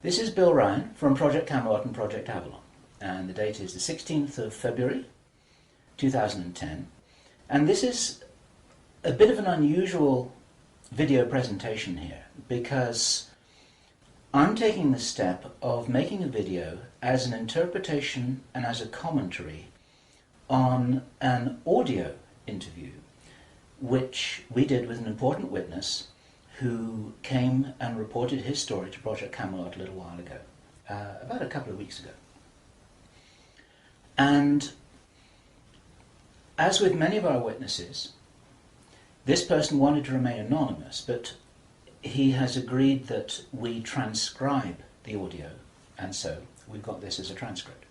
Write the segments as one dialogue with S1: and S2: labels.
S1: This is Bill Ryan from Project Camelot and Project Avalon, and the date is the 16th of February 2010, and this is a bit of an unusual video presentation here because I'm taking the step of making a video as an interpretation and as a commentary on an audio interview which we did with an important witness who came and reported his story to Project Camelot a little while ago, about a couple of weeks ago. And as with many of our witnesses, this person wanted to remain anonymous, but he has agreed that we transcribe the audio, and so we've got this as a transcript.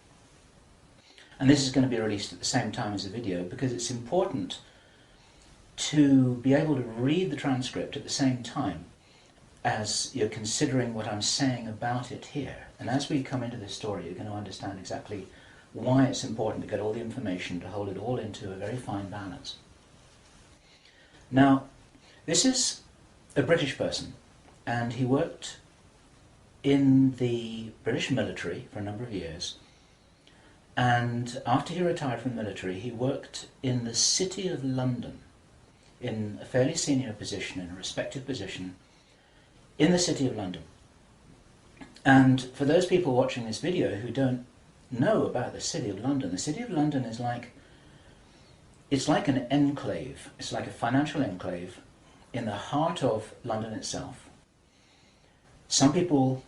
S1: And this is going to be released at the same time as the video because it's important to be able to read the transcript at the same time as you're considering what I'm saying about it here. And as we come into this story, you're going to understand exactly why it's important to get all the information, to hold it all into a very fine balance. Now, this is a British person, and he worked in the British military for a number of years. And after he retired from the military, he worked in the City of London, in a fairly senior position, in a respected position, in the City of London. And for those people watching this video who don't know about the City of London, the City of London is it's like an enclave. It's like a financial enclave in the heart of London itself. Some people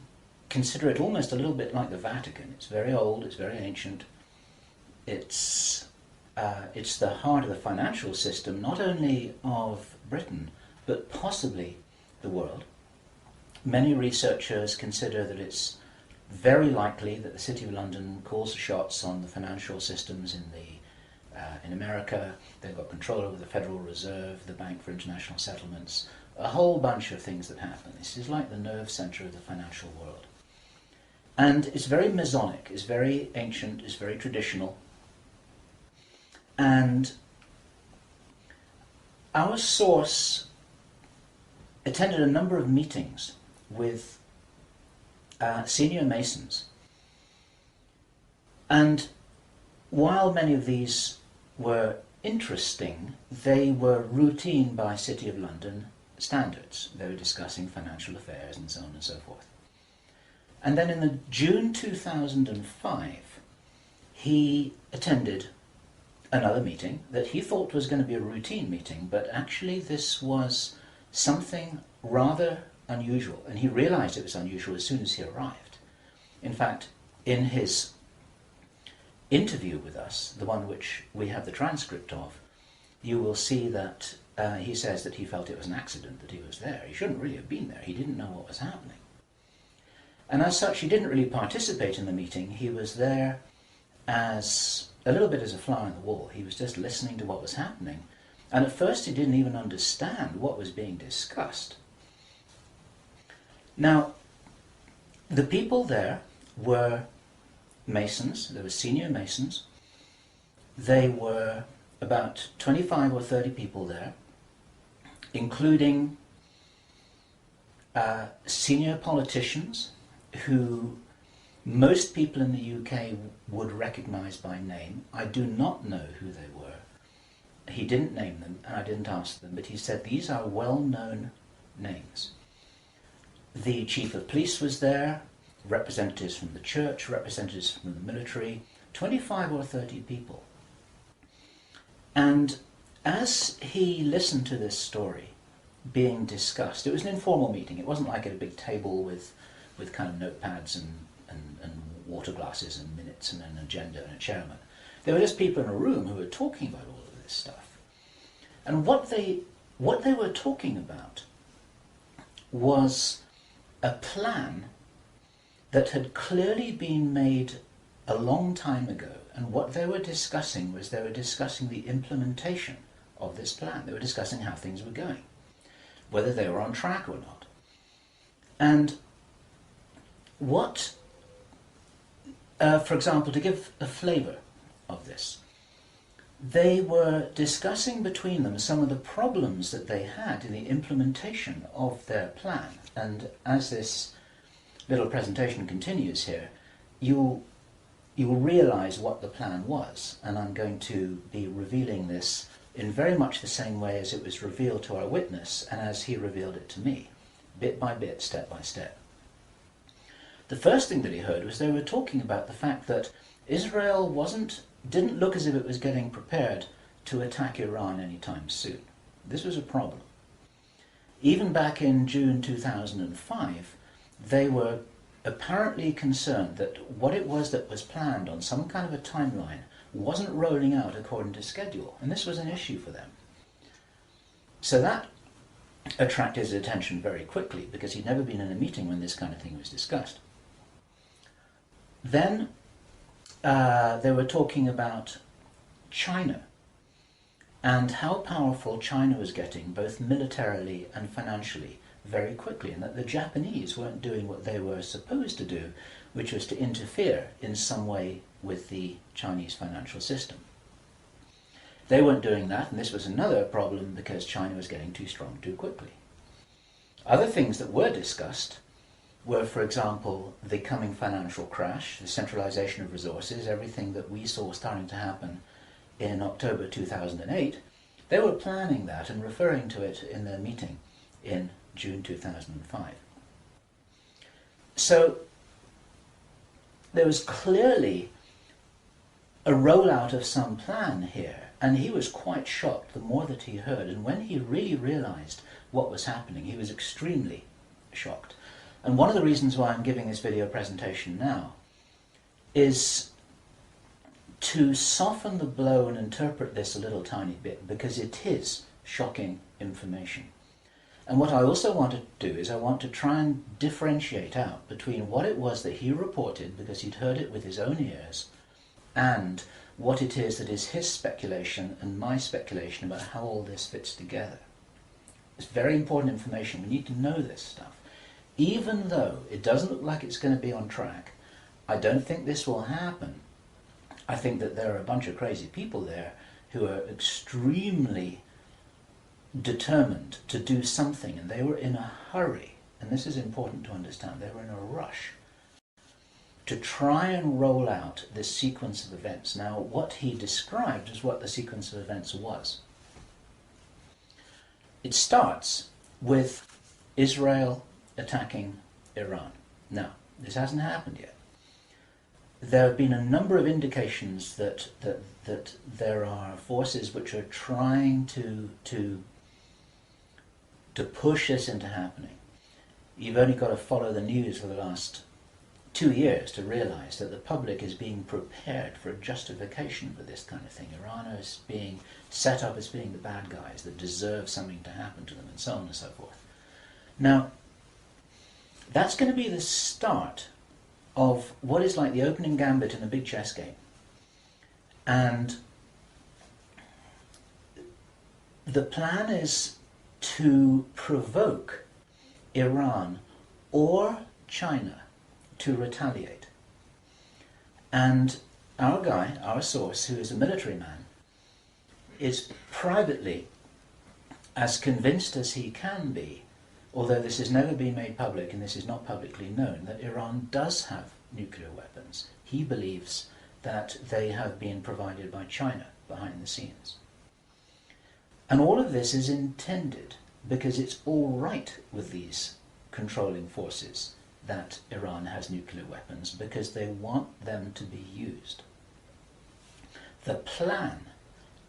S1: consider it almost a little bit like the Vatican. It's very old, it's very ancient. It's the heart of the financial system, not only of Britain, but possibly the world. Many researchers consider that it's very likely that the City of London calls the shots on the financial systems in America. They've got control over the Federal Reserve, the Bank for International Settlements, a whole bunch of things that happen. This is like the nerve center of the financial world. And it's very Masonic, it's very ancient, it's very traditional. And our source attended a number of meetings with senior Masons. And while many of these were interesting, they were routine by City of London standards. They were discussing financial affairs and so on and so forth. And then in the June 2005, he attended another meeting that he thought was going to be a routine meeting, but actually this was something rather unusual, and he realized it was unusual as soon as he arrived. In fact, in his interview with us, the one which we have the transcript of, you will see that he says that he felt it was an accident that he was there. He shouldn't really have been there. He didn't know what was happening. And as such, he didn't really participate in the meeting. He was there as a little bit as a fly on the wall. He was just listening to what was happening. And at first he didn't even understand what was being discussed. Now, the people there were Masons. There were senior Masons. They were about 25 or 30 people there, including senior politicians who most people in the UK would recognize by name. I do not know who they were. He didn't name them, and I didn't ask them, but he said these are well-known names. The chief of police was there, representatives from the church, representatives from the military, 25 or 30 people. And as he listened to this story being discussed, it was an informal meeting. It wasn't like at a big table with kind of notepads and water glasses and minutes and an agenda and a chairman. There were just people in a room who were talking about all of this stuff. And what they were talking about was a plan that had clearly been made a long time ago. And what they were discussing was they were discussing the implementation of this plan. They were discussing how things were going, whether they were on track or not. And what for example, to give a flavour of this, they were discussing between them some of the problems that they had in the implementation of their plan. And as this little presentation continues here, you'll realize what the plan was, and I'm going to be revealing this in very much the same way as it was revealed to our witness and as he revealed it to me, bit by bit, step by step. The first thing that he heard was they were talking about the fact that Israel didn't look as if it was getting prepared to attack Iran anytime soon. This was a problem. Even back in June 2005, they were apparently concerned that what it was that was planned on some kind of a timeline wasn't rolling out according to schedule, and this was an issue for them. So that attracted his attention very quickly, because he'd never been in a meeting when this kind of thing was discussed. Then they were talking about China and how powerful China was getting, both militarily and financially, very quickly, and that the Japanese weren't doing what they were supposed to do, which was to interfere in some way with the Chinese financial system. They weren't doing that, and this was another problem because China was getting too strong too quickly. Other things that were discussed were, for example, the coming financial crash, the centralization of resources, everything that we saw starting to happen in October 2008. They were planning that and referring to it in their meeting in June 2005. So there was clearly a rollout of some plan here, and he was quite shocked the more that he heard, and when he really realized what was happening, he was extremely shocked. And one of the reasons why I'm giving this video presentation now is to soften the blow and interpret this a little tiny bit, because it is shocking information. And what I also want to do is I want to try and differentiate out between what it was that he reported, because he'd heard it with his own ears, and what it is that is his speculation and my speculation about how all this fits together. It's very important information. We need to know this stuff. Even though it doesn't look like it's going to be on track, I don't think this will happen. I think that there are a bunch of crazy people there who are extremely determined to do something, and they were in a hurry, and this is important to understand, they were in a rush to try and roll out this sequence of events. Now, what he described is what the sequence of events was. It starts with Israel attacking Iran. Now, this hasn't happened yet. There have been a number of indications that there are forces which are trying to push this into happening. You've only got to follow the news for the last 2 years to realize that the public is being prepared for a justification for this kind of thing. Iran is being set up as being the bad guys that deserve something to happen to them, and so on and so forth. Now, that's going to be the start of what is like the opening gambit in a big chess game. And the plan is to provoke Iran or China to retaliate. And our guy, our source, who is a military man, is privately as convinced as he can be, although this has never been made public and this is not publicly known, that Iran does have nuclear weapons. He believes that they have been provided by China behind the scenes. And all of this is intended because it's all right with these controlling forces that Iran has nuclear weapons, because they want them to be used. The plan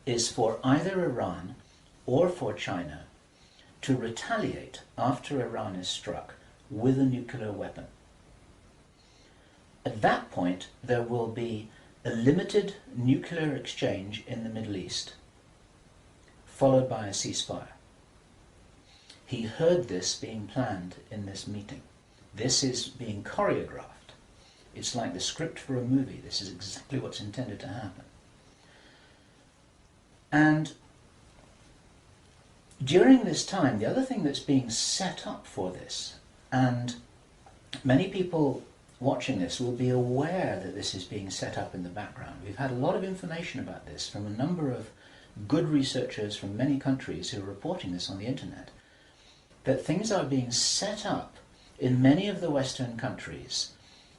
S1: is for either Iran or for China to retaliate after Iran is struck with a nuclear weapon. At that point, there will be a limited nuclear exchange in the Middle East, followed by a ceasefire. He heard this being planned in this meeting. This is being choreographed. It's like the script for a movie. This is exactly what's intended to happen. And during this time, the other thing that's being set up for this, and many people watching this will be aware that this is being set up in the background. We've had a lot of information about this from a number of good researchers from many countries who are reporting this on the internet, that things are being set up in many of the Western countries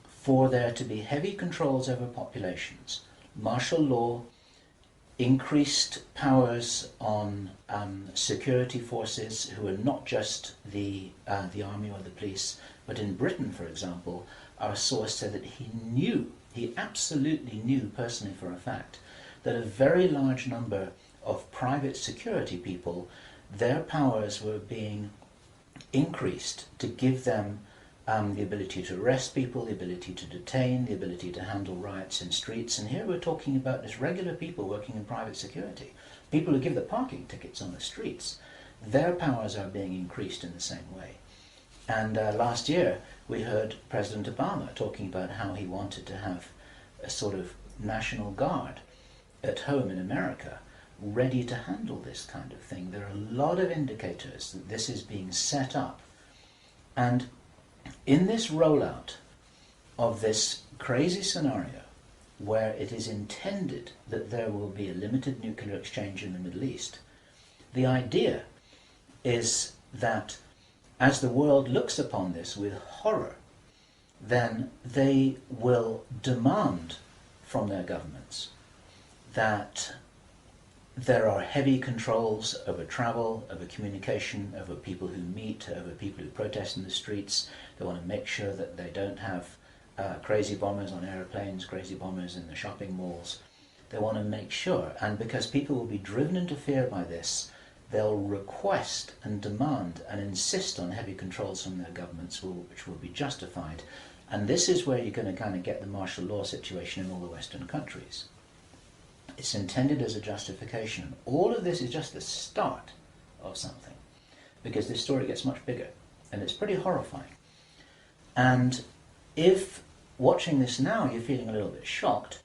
S1: for there to be heavy controls over populations, martial law, increased powers on security forces who are not just the army or the police, but in Britain, for example, our source said that he absolutely knew personally for a fact, that a very large number of private security people, their powers were being increased to give them the ability to arrest people, the ability to detain, the ability to handle riots in streets. And here we're talking about just regular people working in private security, people who give the parking tickets on the streets. Their powers are being increased in the same way. And last year we heard President Obama talking about how he wanted to have a sort of national guard at home in America ready to handle this kind of thing. There are a lot of indicators that this is being set up. And in this rollout of this crazy scenario where it is intended that there will be a limited nuclear exchange in the Middle East, the idea is that as the world looks upon this with horror, then they will demand from their governments that there are heavy controls over travel, over communication, over people who meet, over people who protest in the streets. They want to make sure that they don't have crazy bombers on aeroplanes, crazy bombers in the shopping malls. They want to make sure, and because people will be driven into fear by this, they'll request and demand and insist on heavy controls from their governments, which will be justified. And this is where you're going to kind of get the martial law situation in all the Western countries. It's intended as a justification. All of this is just the start of something, because this story gets much bigger, and it's pretty horrifying. And if watching this now you're feeling a little bit shocked,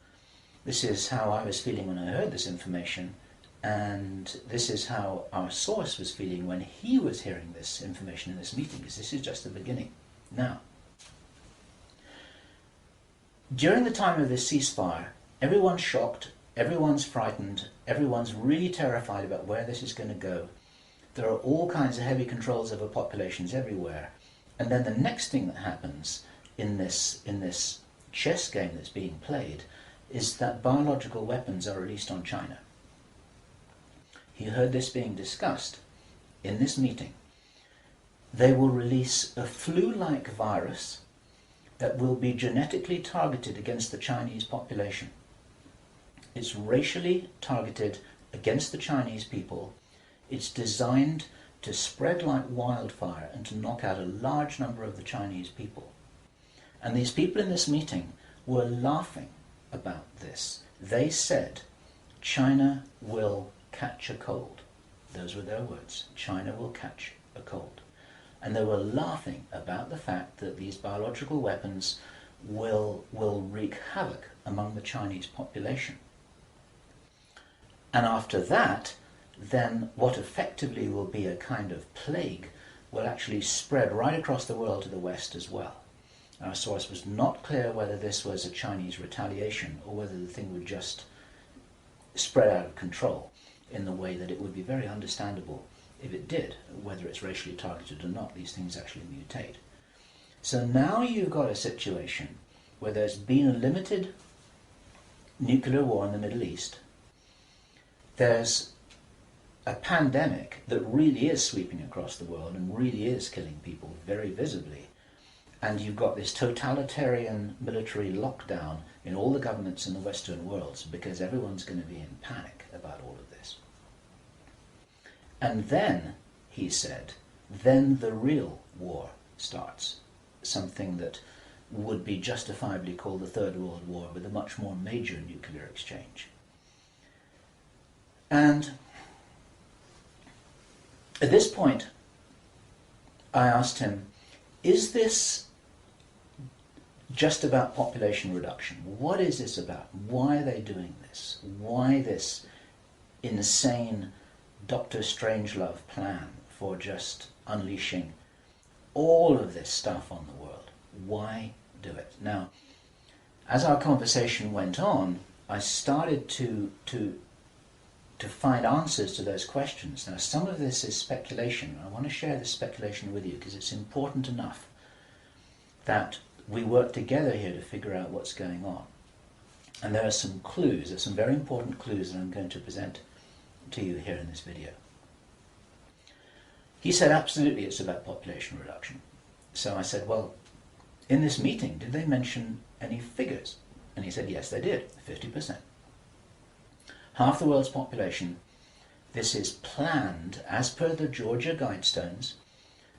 S1: this is how I was feeling when I heard this information, and this is how our source was feeling when he was hearing this information in this meeting, because this is just the beginning. Now, during the time of this ceasefire, everyone's shocked, everyone's frightened, everyone's really terrified about where this is going to go. There are all kinds of heavy controls over populations everywhere. And then the next thing that happens in this chess game that's being played is that biological weapons are released on China. He heard this being discussed in this meeting. They will release a flu-like virus that will be genetically targeted against the Chinese population. It's racially targeted against the Chinese people. It's designed to spread like wildfire and to knock out a large number of the Chinese people. And these people in this meeting were laughing about this. They said, China will catch a cold. Those were their words. China will catch a cold. And they were laughing about the fact that these biological weapons will wreak havoc among the Chinese population. And after that, then what effectively will be a kind of plague will actually spread right across the world to the West as well. Our source was not clear whether this was a Chinese retaliation or whether the thing would just spread out of control in the way that it would be very understandable if it did, whether it's racially targeted or not. These things actually mutate. So now you've got a situation where there's been a limited nuclear war in the Middle East. There's a pandemic that really is sweeping across the world and really is killing people very visibly. And you've got this totalitarian military lockdown in all the governments in the Western world because everyone's going to be in panic about all of this. And then, he said, then the real war starts. Something that would be justifiably called the Third World War, with a much more major nuclear exchange. And at this point, I asked him, is this just about population reduction? What is this about? Why are they doing this? Why this insane Dr. Strangelove plan for just unleashing all of this stuff on the world? Why do it? Now, as our conversation went on, I started to find answers to those questions. Now, some of this is speculation. I want to share this speculation with you because it's important enough that we work together here to figure out what's going on. And there are some clues, there's some very important clues that I'm going to present to you here in this video. He said, absolutely, it's about population reduction. So I said, well, in this meeting, did they mention any figures? And he said, yes, they did, 50%. Half the world's population. This is planned as per the Georgia Guidestones.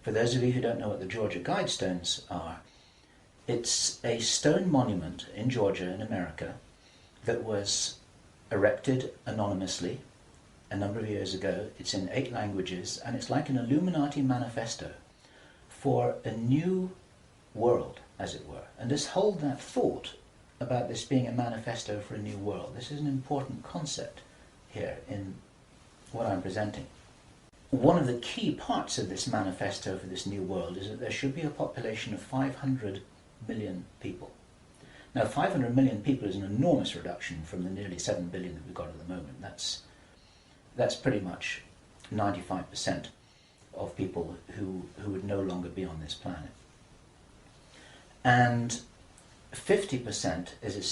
S1: For those of you who don't know what the Georgia Guidestones are, it's a stone monument in Georgia in America that was erected anonymously a number of years ago. It's in 8 languages, and it's like an Illuminati manifesto for a new world, as it were. And just hold that thought about this being a manifesto for a new world. This is an important concept here in what I'm presenting. One of the key parts of this manifesto for this new world is that there should be a population of 500 million people. Now, 500 million people is an enormous reduction from the nearly 7 billion that we've got at the moment. That's pretty much 95% of people who would no longer be on this planet. And 50% is a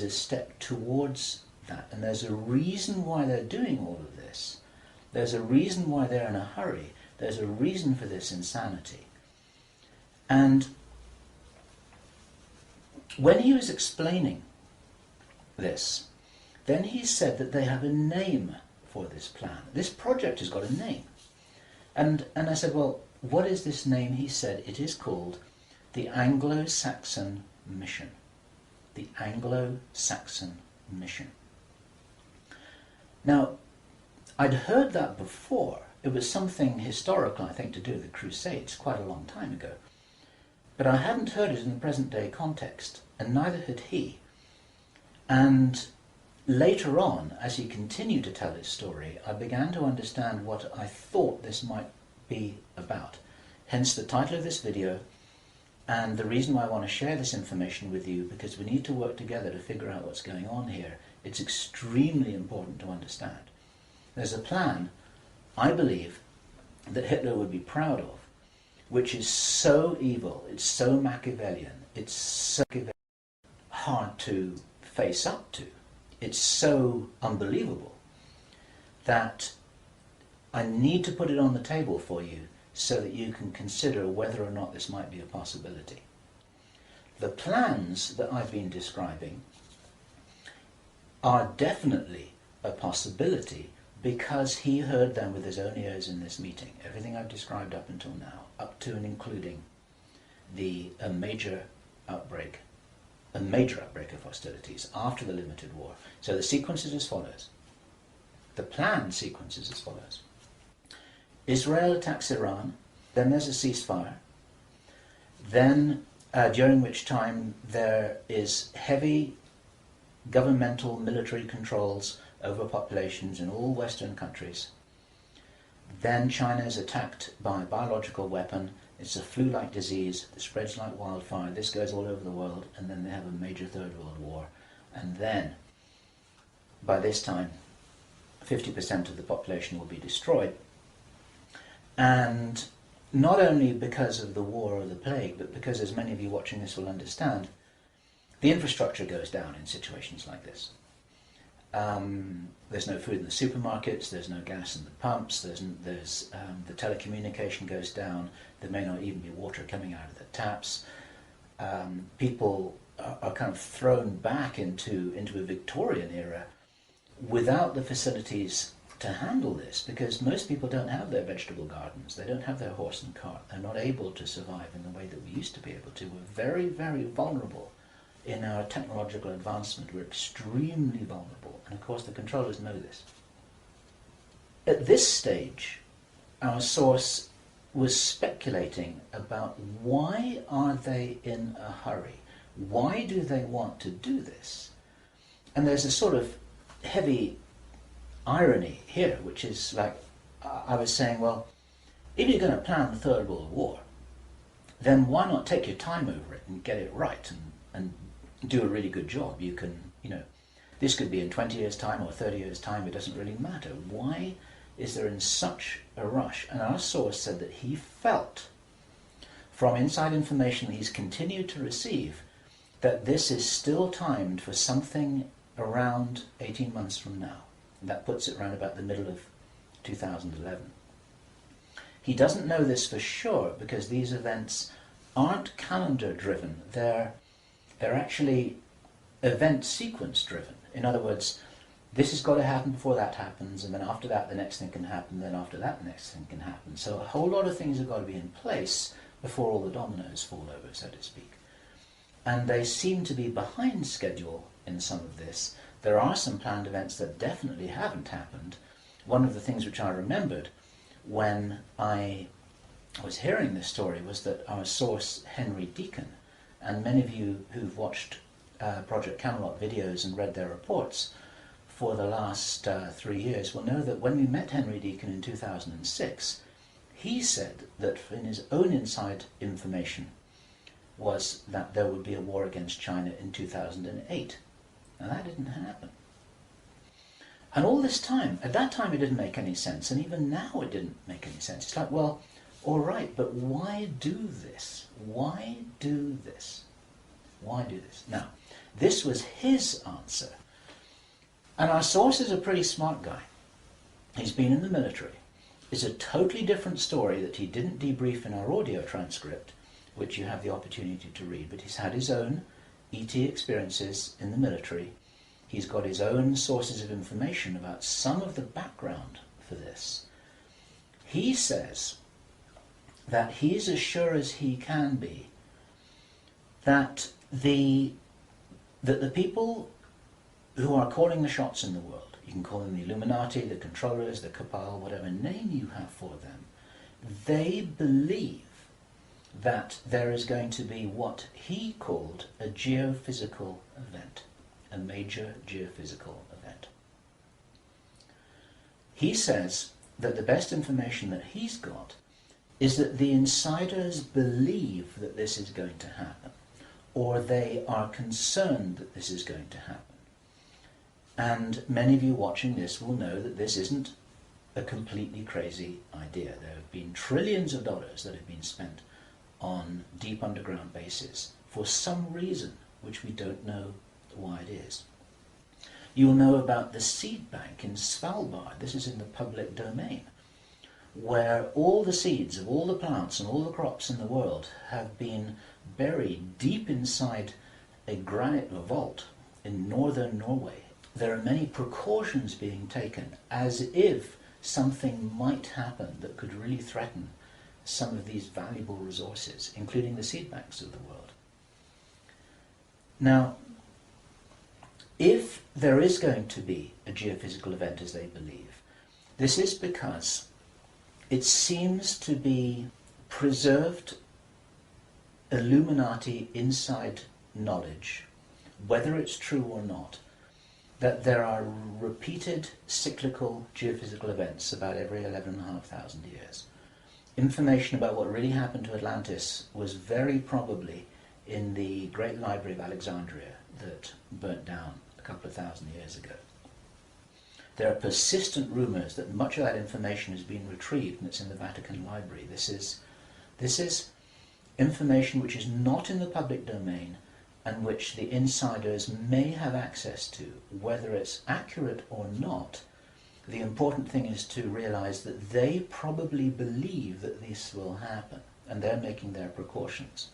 S1: step towards that. And there's a reason why they're doing all of this. There's a reason why they're in a hurry. There's a reason for this insanity. And when he was explaining this, then he said that they have a name for this plan. This project has got a name. And I said, well, what is this name? He said, it is called the Anglo-saxon-mission. The Anglo-saxon-mission. Now, I'd heard that before. It was something historical, I think, to do with the Crusades quite a long time ago. But I hadn't heard it in the present-day context, and neither had he. And later on, as he continued to tell his story, I began to understand what I thought this might be about. Hence the title of this video, and the reason why I want to share this information with you, because we need to work together to figure out what's going on here. It's extremely important to understand. There's a plan, I believe, that Hitler would be proud of, which is so evil, it's so Machiavellian, it's so hard to face up to, it's so unbelievable, that I need to put it on the table for you so that you can consider whether or not this might be a possibility. The plans that I've been describing are definitely a possibility because he heard them with his own ears in this meeting. Everything I've described up until now, up to and including a major outbreak of hostilities after the limited war. So the sequence is as follows. The plan sequence is as follows. Israel attacks Iran, then there's a ceasefire, then during which time there is heavy governmental military controls over populations in all Western countries. Then China is attacked by a biological weapon. It's a flu-like disease that spreads like wildfire. This goes all over the world, and then they have a major Third World War. And then, by this time, 50% of the population will be destroyed. And not only because of the war or the plague, but because, as many of you watching this will understand, the infrastructure goes down in situations like this. There's no food in the supermarkets, there's no gas in the pumps, the telecommunication goes down, there may not even be water coming out of the taps. People are kind of thrown back into a Victorian era without the facilities to handle this, because most people don't have their vegetable gardens, they don't have their horse and cart, they're not able to survive in the way that we used to be able to. We're very, very vulnerable in our technological advancement. We're extremely vulnerable, and of course the controllers know this. At this stage, our source was speculating about why are they in a hurry? Why do they want to do this? And there's a sort of heavy irony here, which is like, I was saying, well, if you're going to plan the Third World War, then why not take your time over it and get it right and do a really good job? You can, this could be in 20 years' time or 30 years' time, it doesn't really matter. Why is there in such a rush? And our source said that he felt from inside information he's continued to receive, that this is still timed for something around 18 months from now. And that puts it around about the middle of 2011. He doesn't know this for sure because these events aren't calendar driven, they're actually event sequence driven. In other words, this has got to happen before that happens, and then after that the next thing can happen, then after that the next thing can happen. So a whole lot of things have got to be in place before all the dominoes fall over, so to speak. And they seem to be behind schedule in some of this. There are some planned events that definitely haven't happened. One of the things which I remembered when I was hearing this story was that our source, Henry Deacon, and many of you who've watched Project Camelot videos and read their reports for the last 3 years will know that when we met Henry Deacon in 2006, he said that in his own inside information was that there would be a war against China in 2008. Now that didn't happen. And all this time, at that time it didn't make any sense, and even now it didn't make any sense. It's like, well, all right, but why do this? Why do this? Why do this? Now, this was his answer. And our source is a pretty smart guy. He's been in the military. It's a totally different story that he didn't debrief in our audio transcript, which you have the opportunity to read, but he's had his own ET experiences in the military. He's got his own sources of information about some of the background for this. He says that he's as sure as he can be that the people who are calling the shots in the world, you can call them the Illuminati, the controllers, the cabal, whatever name you have for them, they believe that there is going to be what he called a geophysical event, a major geophysical event. He says that the best information that he's got is that the insiders believe that this is going to happen, or they are concerned that this is going to happen. And many of you watching this will know that this isn't a completely crazy idea. There have been trillions of dollars that have been spent on deep underground bases for some reason which we don't know why it is. You will know about the seed bank in Svalbard. This is in the public domain, where all the seeds of all the plants and all the crops in the world have been buried deep inside a granite vault in northern Norway. There are many precautions being taken as if something might happen that could really threaten some of these valuable resources, including the seed banks of the world. Now, if there is going to be a geophysical event as they believe, this is because it seems to be preserved Illuminati inside knowledge, whether it's true or not, that there are repeated cyclical geophysical events about every 11,500 years. Information about what really happened to Atlantis was very probably in the Great Library of Alexandria that burnt down a couple of thousand years ago. There are persistent rumors that much of that information has been retrieved and it's in the Vatican Library. This is information which is not in the public domain and which the insiders may have access to. Whether it's accurate or not, the important thing is to realize that they probably believe that this will happen, and they're making their precautions.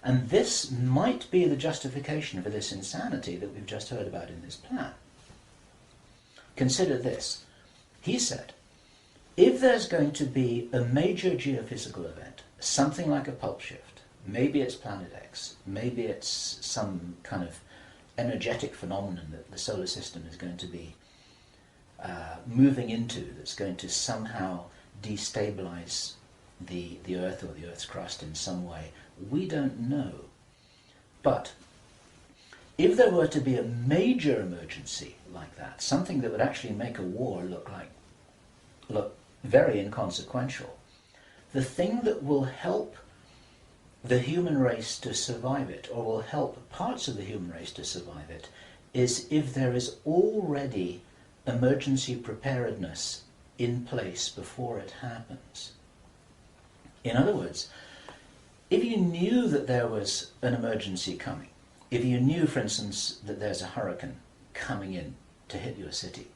S1: And this might be the justification for this insanity that we've just heard about in this plan. Consider this. He said, if there's going to be a major geophysical event, something like a pulp shift, maybe it's Planet X, maybe it's some kind of energetic phenomenon that the solar system is going to be moving into, that's going to somehow destabilize the Earth or the Earth's crust in some way. We don't know. But if there were to be a major emergency like that, something that would actually make a war look very inconsequential, the thing that will help the human race to survive it, or will help parts of the human race to survive it, is if there is already emergency preparedness in place before it happens. In other words, if you knew that there was an emergency coming, if you knew, for instance, that there's a hurricane coming in to hit your city,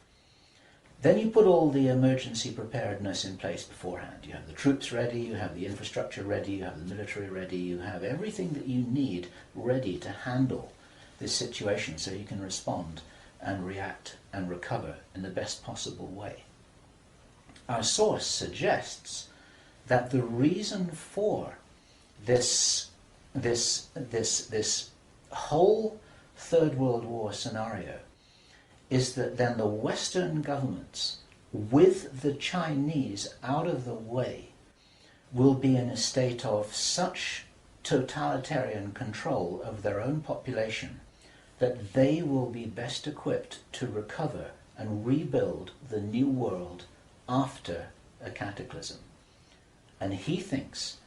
S1: then you put all the emergency preparedness in place beforehand. You have the troops ready, you have the infrastructure ready, you have the military ready, you have everything that you need ready to handle this situation so you can respond and react and recover in the best possible way. Our source suggests that the reason for this whole Third World War scenario is that then the Western governments, with the Chinese out of the way, will be in a state of such totalitarian control of their own population that they will be best equipped to recover and rebuild the new world after a cataclysm. And he thinks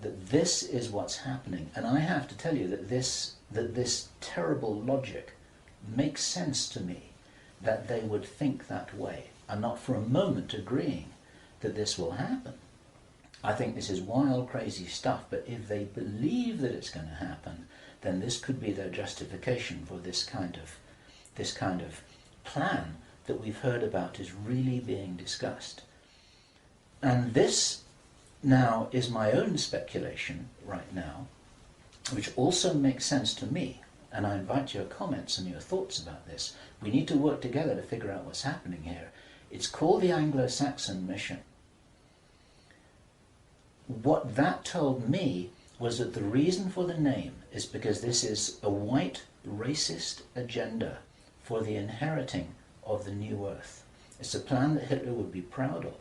S1: that this is what's happening. And I have to tell you that this terrible logic makes sense to me, that they would think that way. I'm not for a moment agreeing that this will happen. I think this is wild, crazy stuff, but if they believe that it's going to happen, then this could be their justification for this kind of plan that we've heard about is really being discussed. And this now is my own speculation right now, which also makes sense to me. And I invite your comments and your thoughts about this. We need to work together to figure out what's happening here. It's called the Anglo-saxon-mission. What that told me was that the reason for the name is because this is a white racist agenda for the inheriting of the new earth. It's a plan that Hitler would be proud of.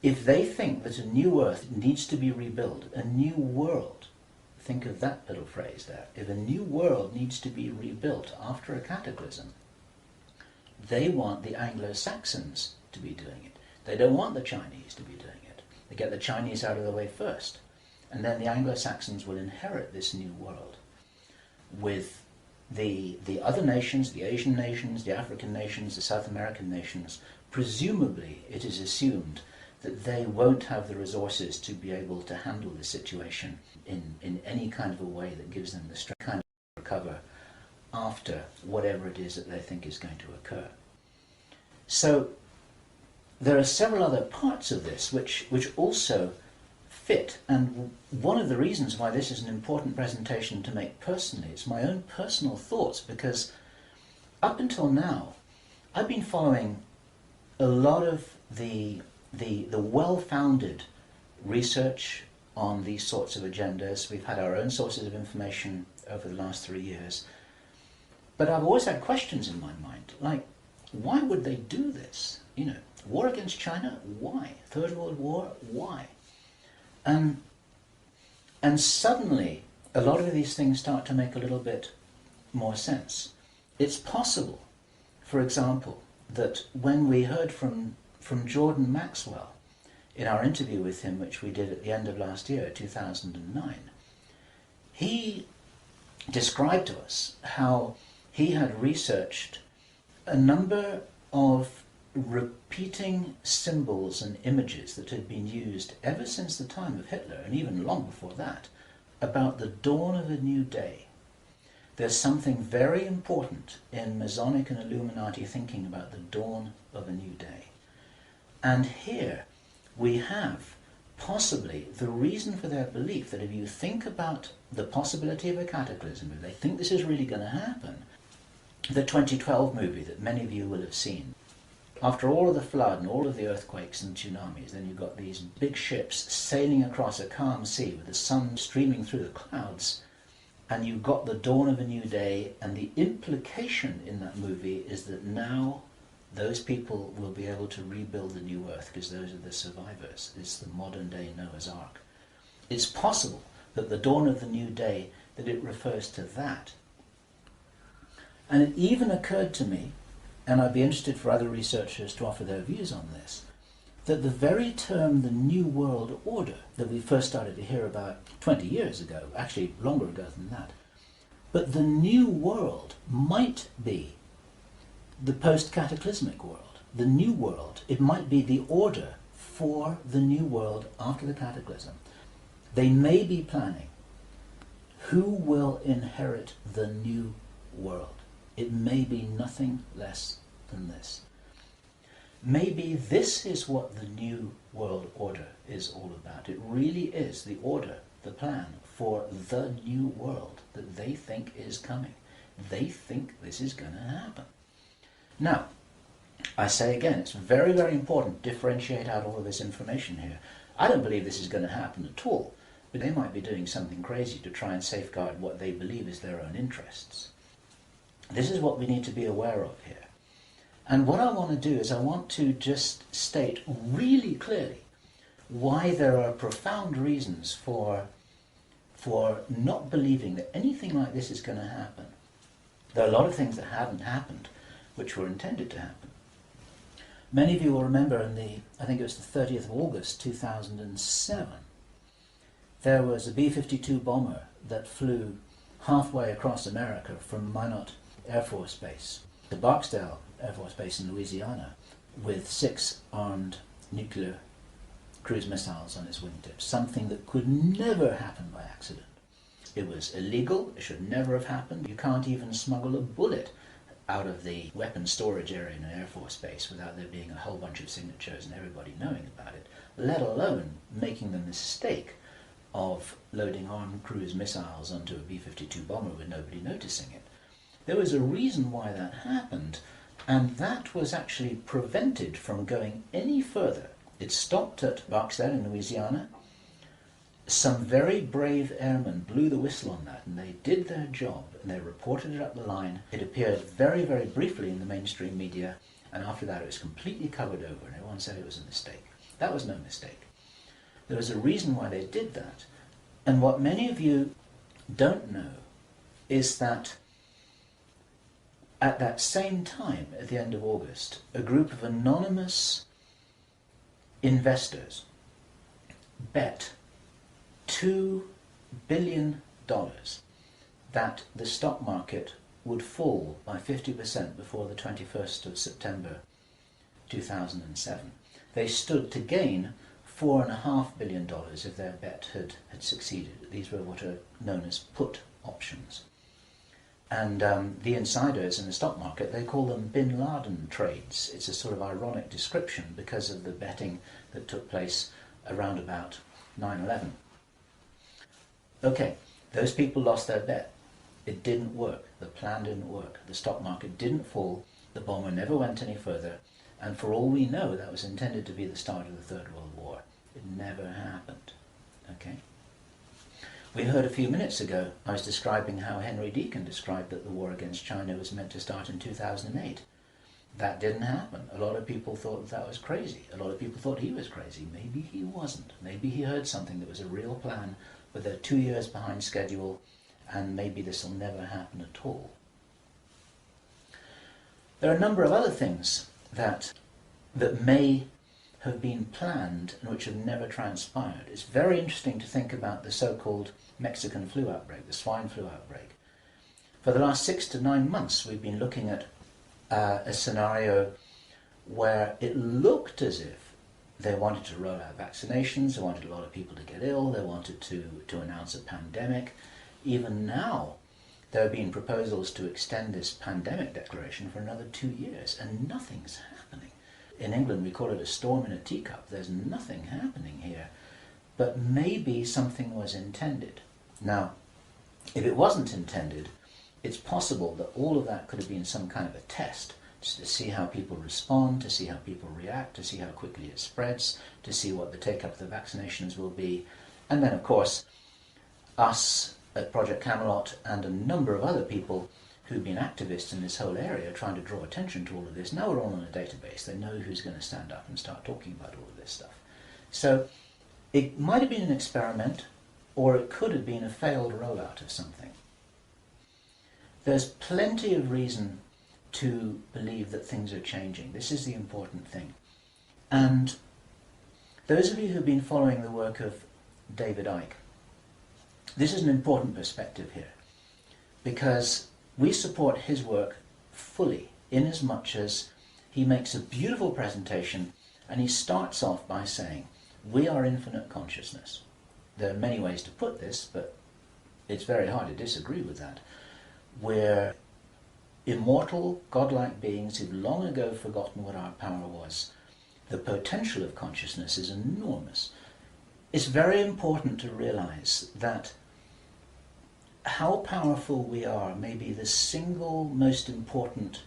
S1: If they think that a new earth needs to be rebuilt, a new world, think of that little phrase there. If a new world needs to be rebuilt after a cataclysm, they want the Anglo-Saxons to be doing it. They don't want the Chinese to be doing it. They get the Chinese out of the way first. And then the Anglo-Saxons will inherit this new world with the other nations, the Asian nations, the African nations, the South American nations. Presumably, it is assumed that they won't have the resources to be able to handle the situation in any kind of a way that gives them the strength to recover after whatever it is that they think is going to occur. So there are several other parts of this which also fit, and one of the reasons why this is an important presentation to make personally is my own personal thoughts, because up until now I've been following a lot of the well-founded research on these sorts of agendas. We've had our own sources of information over the last 3 years. But I've always had questions in my mind, like, why would they do this? You know, war against China, why? Third World War, why? And suddenly, a lot of these things start to make a little bit more sense. It's possible, for example, that when we heard from Jordan Maxwell in our interview with him, which we did at the end of last year, 2009, he described to us how he had researched a number of repeating symbols and images that had been used ever since the time of Hitler, and even long before that, about the dawn of a new day. There's something very important in Masonic and Illuminati thinking about the dawn of a new day. And here we have possibly the reason for their belief that if you think about the possibility of a cataclysm, if they think this is really going to happen, the 2012 movie that many of you will have seen, after all of the flood and all of the earthquakes and tsunamis, then you've got these big ships sailing across a calm sea with the sun streaming through the clouds, and you've got the dawn of a new day, and the implication in that movie is that now those people will be able to rebuild the new earth because those are the survivors. It's the modern day Noah's Ark. It's possible that the dawn of the new day, that it refers to that. And it even occurred to me, and I'd be interested for other researchers to offer their views on this, that the very term the New World Order that we first started to hear about 20 years ago, actually longer ago than that, but the New World might be the post-cataclysmic world, the New World. It might be the order for the New World after the cataclysm. They may be planning who will inherit the new world. It may be nothing less than this. Maybe this is what the new world order is all about. It really is the order, the plan for the new world that they think is coming. They think this is going to happen. Now, I say again, it's very, very important to differentiate out all of this information here. I don't believe this is going to happen at all, but they might be doing something crazy to try and safeguard what they believe is their own interests. This is what we need to be aware of here. And what I want to do is I want to just state really clearly why there are profound reasons for not believing that anything like this is going to happen. There are a lot of things that haven't happened which were intended to happen. Many of you will remember I think it was the 30th of August 2007, there was a B-52 bomber that flew halfway across America from Minot Air Force Base to Barksdale Air Force Base in Louisiana with 6 armed nuclear cruise missiles on its wingtips, something that could never happen by accident. It was illegal, it should never have happened. You can't even smuggle a bullet out of the weapons storage area in an Air Force Base without there being a whole bunch of signatures and everybody knowing about it, let alone making the mistake of loading armed cruise missiles onto a B-52 bomber with nobody noticing it. There was a reason why that happened, and that was actually prevented from going any further. It stopped at Barksdale in Louisiana. Some very brave airmen blew the whistle on that, and they did their job, and they reported it up the line. It appeared very, very briefly in the mainstream media, and after that it was completely covered over, and everyone said it was a mistake. That was no mistake. There was a reason why they did that, and what many of you don't know is that at that same time, at the end of August, a group of anonymous investors bet $2 billion that the stock market would fall by 50% before the 21st of September 2007. They stood to gain $4.5 billion if their bet had succeeded. These were what are known as put options. And the insiders in the stock market, they call them Bin Laden trades. It's a sort of ironic description because of the betting that took place around about 9/11. Okay, those people lost their bet. It didn't work. The plan didn't work. The stock market didn't fall. The bomber never went any further. And for all we know, that was intended to be the start of the Third World War. It never happened. Okay? We heard a few minutes ago, I was describing how Henry Deacon described that the war against China was meant to start in 2008. That didn't happen. A lot of people thought that was crazy. A lot of people thought he was crazy. Maybe he wasn't. Maybe he heard something that was a real plan, but they're 2 years behind schedule, and maybe this will never happen at all. There are a number of other things that may have been planned and which have never transpired. It's very interesting to think about the so-called Mexican flu outbreak, the swine flu outbreak. For the last 6 to 9 months, we've been looking at a scenario where it looked as if they wanted to roll out vaccinations, they wanted a lot of people to get ill, they wanted to announce a pandemic. Even now, there have been proposals to extend this pandemic declaration for another 2 years, and nothing's happening. In England, we call it a storm in a teacup. There's nothing happening here. But maybe something was intended. Now, if it wasn't intended, it's possible that all of that could have been some kind of a test, just to see how people respond, to see how people react, to see how quickly it spreads, to see what the take-up of the vaccinations will be. And then, of course, us at Project Camelot and a number of other people who've been activists in this whole area trying to draw attention to all of this, now we're all on a database. They know who's going to stand up and start talking about all of this stuff. So it might have been an experiment, or it could have been a failed rollout of something. There's plenty of reason to believe that things are changing. This is the important thing. And those of you who've been following the work of David Icke, this is an important perspective here, because we support his work fully, in as much as he makes a beautiful presentation and he starts off by saying, we are infinite consciousness. there are many ways to put this, but it's very hard to disagree with that. We're immortal, godlike beings who've long ago forgotten what our power was. The potential of consciousness is enormous. It's very important to realize that how powerful we are may be the single most important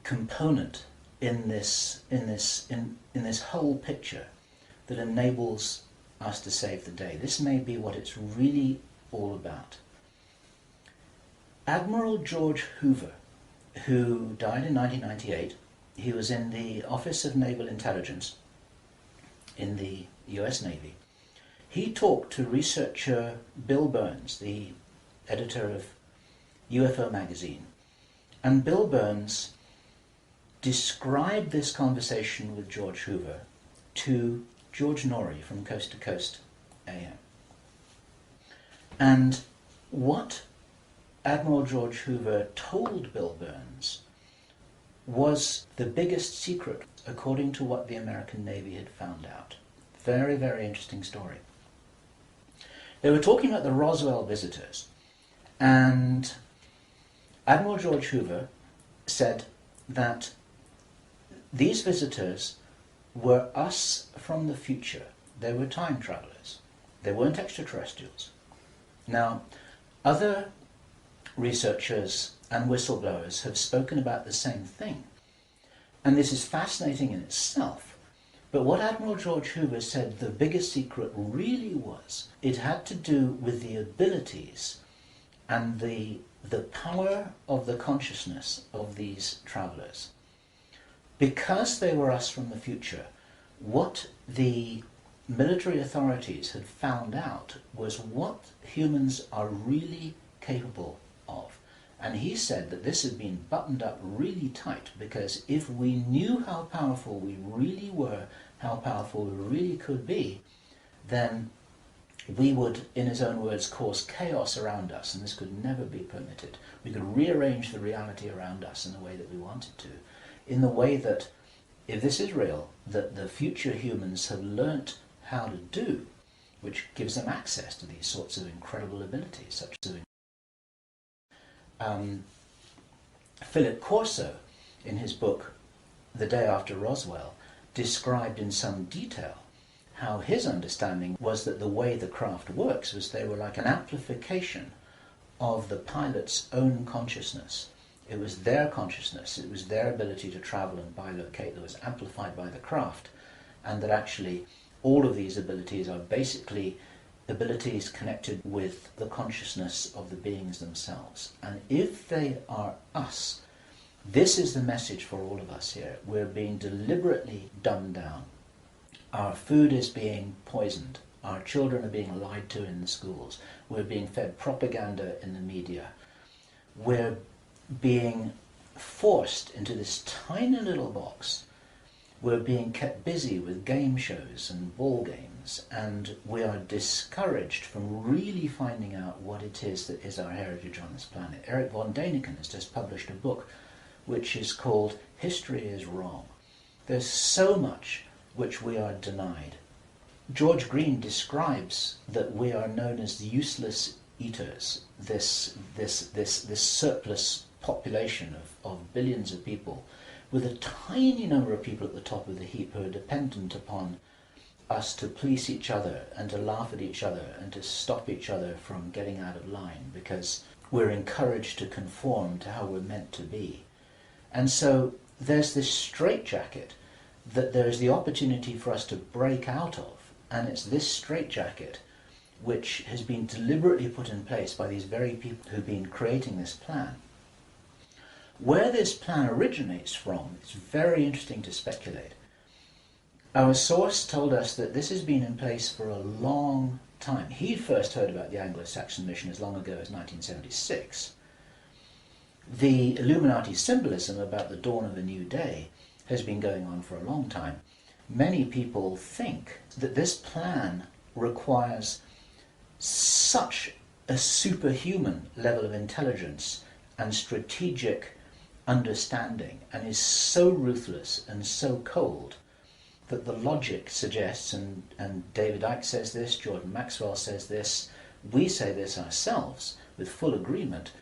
S1: component in this whole picture that enables us to save the day. This may be what it's really all about. Admiral George Hoover, who died in 1998, he was in the Office of Naval Intelligence in the US Navy. He talked to researcher Bill Burns, the editor of UFO magazine, and Bill Burns described this conversation with George Hoover to George Norrie from Coast to Coast AM. And what Admiral George Hoover told Bill Burns was the biggest secret according to what the American Navy had found out. Very, very interesting story. They were talking about the Roswell visitors, and Admiral George Hoover said that these visitors were us from the future. They were time travelers. They weren't extraterrestrials. Now, other researchers and whistleblowers have spoken about the same thing, and this is fascinating in itself. But what Admiral George Hoover said the biggest secret really was, it had to do with the abilities and the power of the consciousness of these travelers. Because they were us from the future, what the military authorities had found out was what humans are really capable of. And he said that this had been buttoned up really tight, because if we knew how powerful we really were, how powerful we really could be, then we would, in his own words, cause chaos around us, and this could never be permitted. We could rearrange the reality around us in the way that we wanted to, in the way that, if this is real, that the future humans have learnt how to do, which gives them access to these sorts of incredible abilities, such as Philip Corso, in his book The Day After Roswell, described in some detail how his understanding was that the way the craft works was they were like an amplification of the pilot's own consciousness. It was their consciousness, it was their ability to travel and bilocate that was amplified by the craft, and that actually all of these abilities are basically abilities connected with the consciousness of the beings themselves. And if they are us, this is the message for all of us here. We're being deliberately dumbed down. Our food is being poisoned. Our children are being lied to in the schools. We're being fed propaganda in the media. We're being forced into this tiny little box. We're being kept busy with game shows and ball games, and we are discouraged from really finding out what it is that is our heritage on this planet. Eric von Däniken has just published a book which is called History is Wrong. There's so much which we are denied. George Green describes that we are known as the useless eaters, this surplus population of billions of people, with a tiny number of people at the top of the heap who are dependent upon us to police each other and to laugh at each other and to stop each other from getting out of line, because we're encouraged to conform to how we're meant to be. And so there's this straitjacket that there's the opportunity for us to break out of, and it's this straitjacket which has been deliberately put in place by these very people who've been creating this plan. Where this plan originates from, it's very interesting to speculate. Our source told us that this has been in place for a long time. He first heard about the Anglo-Saxon-mission as long ago as 1976. The Illuminati symbolism about the dawn of a new day has been going on for a long time. Many people think that this plan requires such a superhuman level of intelligence and strategic understanding, and is so ruthless and so cold, that the logic suggests, and David Icke says this, Jordan Maxwell says this, we say this ourselves with full agreement,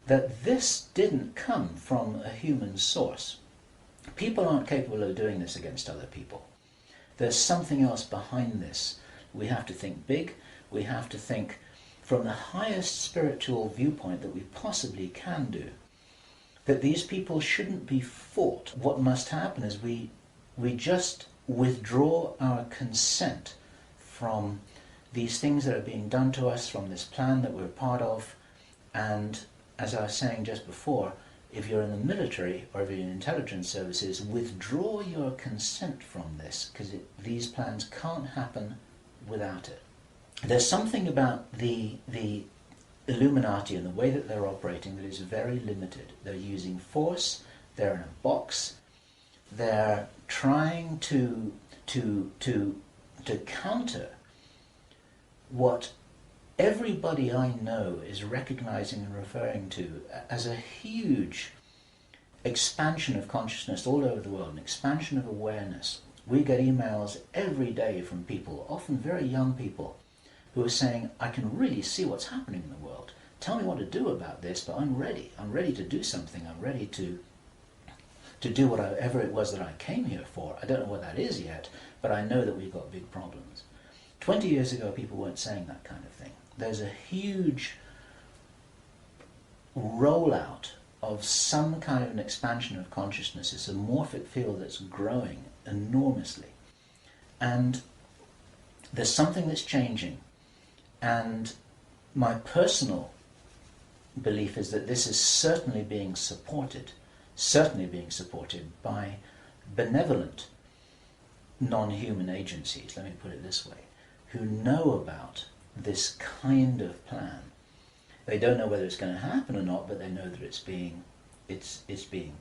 S1: that this didn't come from a human source. People aren't capable of doing this against other people. There's something else behind this. We have to think big. We have to think from the highest spiritual viewpoint that we possibly can do. That these people shouldn't be fought. What must happen is we just withdraw our consent from these things that are being done to us, from this plan that we're part of, and as I was saying just before, if you're in the military or if you're in intelligence services, withdraw your consent from this, because these plans can't happen without it. There's something about the Illuminati and the way that they're operating that is very limited. They're using force, they're in a box, they're trying to counter what everybody I know is recognizing and referring to as a huge expansion of consciousness all over the world, an expansion of awareness. We get emails every day from people, often very young people, who are saying, I can really see what's happening in the world. Tell me what to do about this, but I'm ready. I'm ready to do something. I'm ready to do whatever it was that I came here for. I don't know what that is yet, but I know that we've got big problems. 20 years ago, people weren't saying that kind of thing. There's a huge rollout of some kind of an expansion of consciousness. It's a morphic field that's growing enormously. And there's something that's changing. And my personal belief is that this is certainly being supported by benevolent non-human agencies, let me put it this way, who know about this kind of plan. They don't know whether it's going to happen or not, but they know that it's being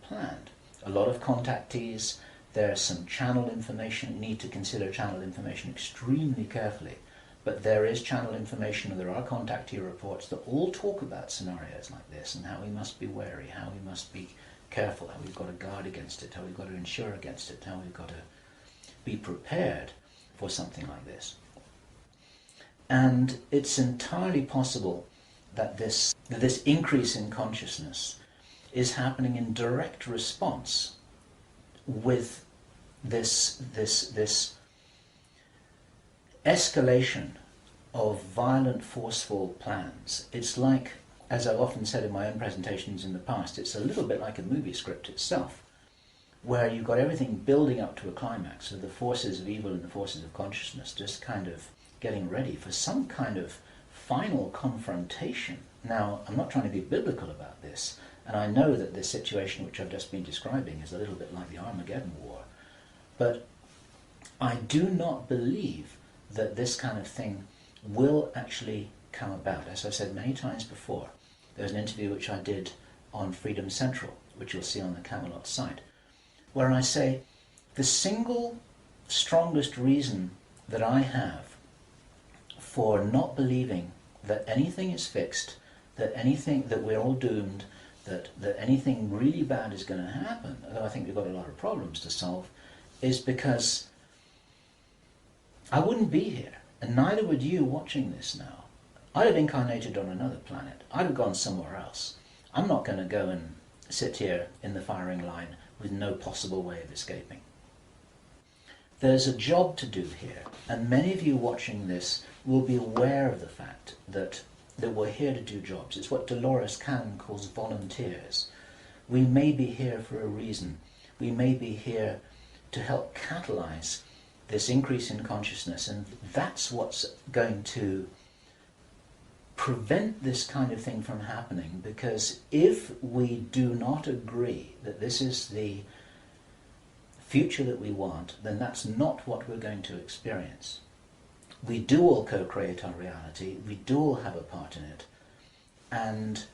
S1: planned. A lot of contactees, there's some channel information, need to consider channel information extremely carefully. But there is channel information, and there are contactee reports that all talk about scenarios like this and how we must be wary, how we must be careful, how we've got to guard against it, how we've got to insure against it, how we've got to be prepared for something like this. And it's entirely possible that this increase in consciousness is happening in direct response with this escalation of violent, forceful plans. It's like, as I've often said in my own presentations in the past, it's a little bit like a movie script itself, where you've got everything building up to a climax of the forces of evil and the forces of consciousness just kind of getting ready for some kind of final confrontation. Now, I'm not trying to be biblical about this, and I know that this situation which I've just been describing is a little bit like the Armageddon War, but I do not believe that this kind of thing will actually come about. As I've said many times before, there's an interview which I did on Freedom Central, which you'll see on the Camelot site, where I say the single strongest reason that I have for not believing that anything is fixed, that we're all doomed, that anything really bad is going to happen, although I think we've got a lot of problems to solve, is because I wouldn't be here, and neither would you watching this now. I'd have incarnated on another planet. I'd have gone somewhere else. I'm not going to go and sit here in the firing line with no possible way of escaping. There's a job to do here, and many of you watching this will be aware of the fact that we're here to do jobs. It's what Dolores Cannon calls volunteers. We may be here for a reason. We may be here to help catalyze this increase in consciousness, and that's what's going to prevent this kind of thing from happening, because if we do not agree that this is the future that we want, then that's not what we're going to experience. We do all co-create our reality, we do all have a part in it, and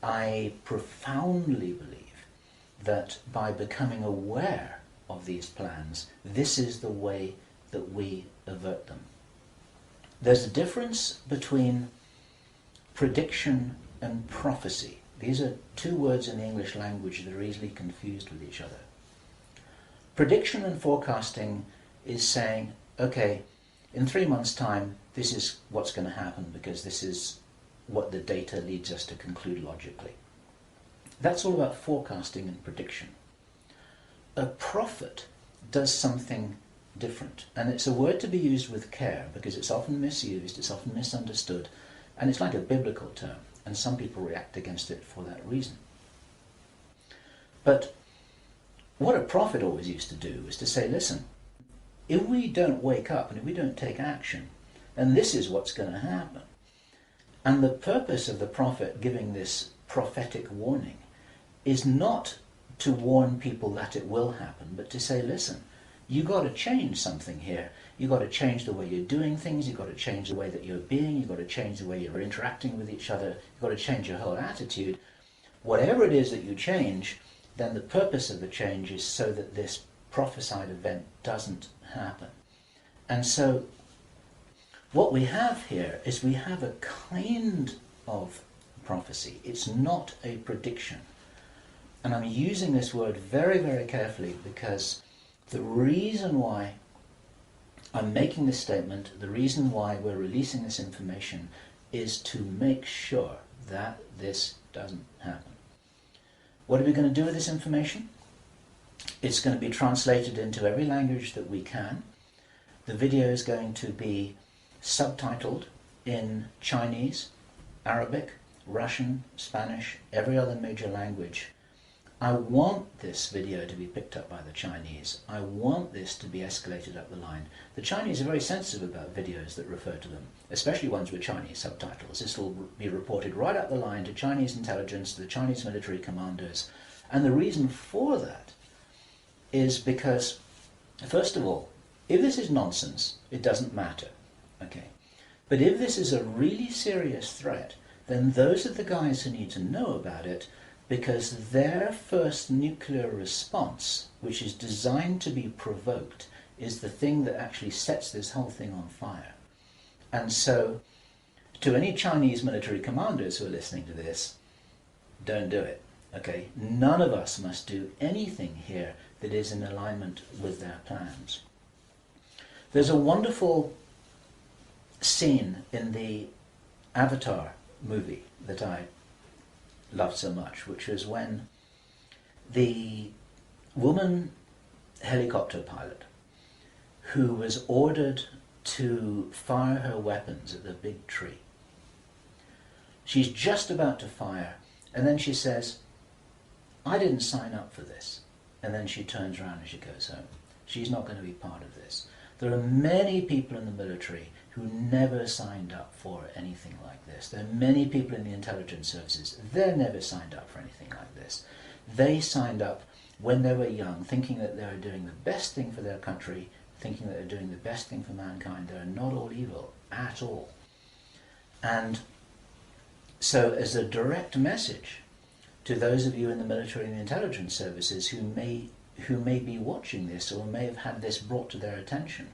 S1: I profoundly believe that by becoming aware of these plans, this is the way that we avert them. There's a difference between prediction and prophecy. These are two words in the English language that are easily confused with each other. Prediction and forecasting is saying, okay, in 3 months' time, this is what's going to happen because this is what the data leads us to conclude logically. That's all about forecasting and prediction. A prophet does something different, and it's a word to be used with care because it's often misused, it's often misunderstood, and it's like a biblical term, and some people react against it for that reason. But what a prophet always used to do was to say, listen, if we don't wake up and if we don't take action, then this is what's going to happen. And the purpose of the prophet giving this prophetic warning is not to warn people that it will happen, but to say, listen, you got to change something here. You got to change the way you're doing things. You got to change the way that you're being. You got to change the way you're interacting with each other. You got to change your whole attitude. Whatever it is that you change, then the purpose of the change is so that this prophesied event doesn't happen. And so what we have here is we have a kind of prophecy. It's not a prediction. And I'm using this word very, very carefully because the reason why I'm making this statement, the reason why we're releasing this information is to make sure that this doesn't happen. What are we going to do with this information? It's going to be translated into every language that we can. The video is going to be subtitled in Chinese, Arabic, Russian, Spanish, every other major language. I want this video to be picked up by the Chinese. I want this to be escalated up the line. The Chinese are very sensitive about videos that refer to them, especially ones with Chinese subtitles. This will be reported right up the line to Chinese intelligence, to the Chinese military commanders. And the reason for that is because, first of all, if this is nonsense, it doesn't matter. Okay. But if this is a really serious threat, then those are the guys who need to know about it, because their first nuclear response, which is designed to be provoked, is the thing that actually sets this whole thing on fire. And so, to any Chinese military commanders who are listening to this, don't do it. Okay? None of us must do anything here that is in alignment with their plans. There's a wonderful scene in the Avatar movie that I loved so much, which was when the woman helicopter pilot who was ordered to fire her weapons at the big tree, she's just about to fire, and then she says, I didn't sign up for this. And then she turns around and she goes home. She's not going to be part of this. There are many people in the military who never signed up for anything like this. There are many people in the intelligence services, they're never signed up for anything like this. They signed up when they were young, thinking that they were doing the best thing for their country, thinking that they're doing the best thing for mankind. They're not all evil at all. And so as a direct message to those of you in the military and the intelligence services who may be watching this or may have had this brought to their attention,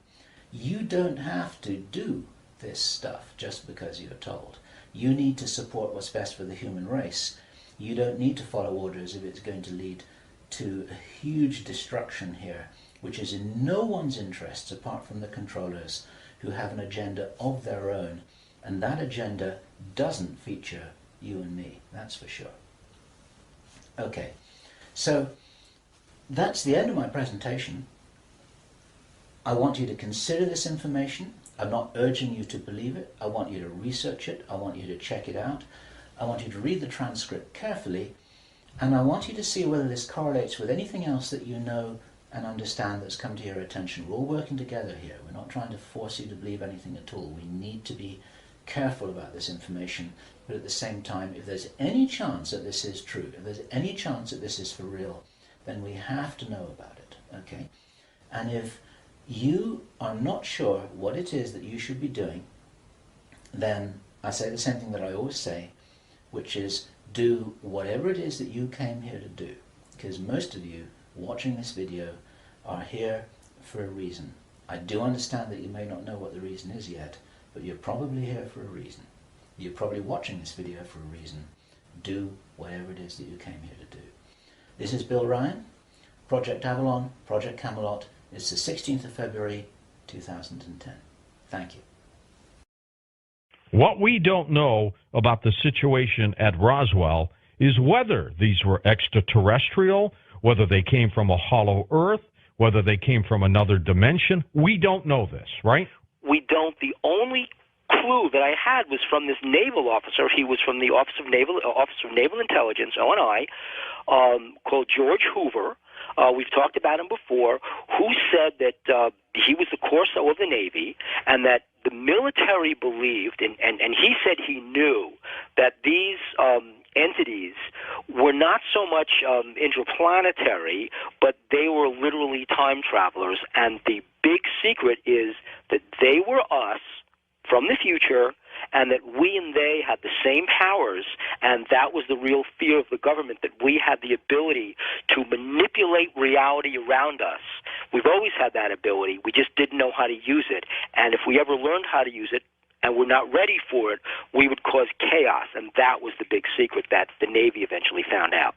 S1: you don't have to do this stuff just because you're told. You need to support what's best for the human race. You don't need to follow orders if it's going to lead to a huge destruction here, which is in no one's interests apart from the controllers who have an agenda of their own, and that agenda doesn't feature you and me, that's for sure. Okay, so that's the end of my presentation. I want you to consider this information. I'm not urging you to believe it. I want you to research it. I want you to check it out. I want you to read the transcript carefully, and I want you to see whether this correlates with anything else that you know and understand that's come to your attention. We're all working together here. We're not trying to force you to believe anything at all. We need to be careful about this information, but at the same time, if there's any chance that this is true, if there's any chance that this is for real, then we have to know about it, okay? And if you are not sure what it is that you should be doing, then I say the same thing that I always say, which is do whatever it is that you came here to do, because most of you watching this video are here for a reason. I do understand that you may not know what the reason is yet, but you're probably here for a reason. You're probably watching this video for a reason. Do whatever it is that you came here to do. This is Bill Ryan, Project Avalon, Project Camelot, It's the 16th of February, 2010. Thank you.
S2: What we don't know about the situation at Roswell is whether these were extraterrestrial, whether they came from a hollow earth, whether they came from another dimension. We don't know this, right?
S3: We don't. The only clue that I had was from this naval officer. He was from the Office of Naval Intelligence, ONI, called George Hoover. We've talked about him before, who said that he was the Corso of the Navy, and that the military believed, and he said he knew that these entities were not so much interplanetary, but they were literally time travelers. And the big secret is that they were us from the future, and that we and they had the same powers, and that was the real fear of the government, that we had the ability to manipulate reality around us. We've always had that ability. We just didn't know how to use it. And if we ever learned how to use it and we're not ready for it, we would cause chaos. And that was the big secret that the Navy eventually found out.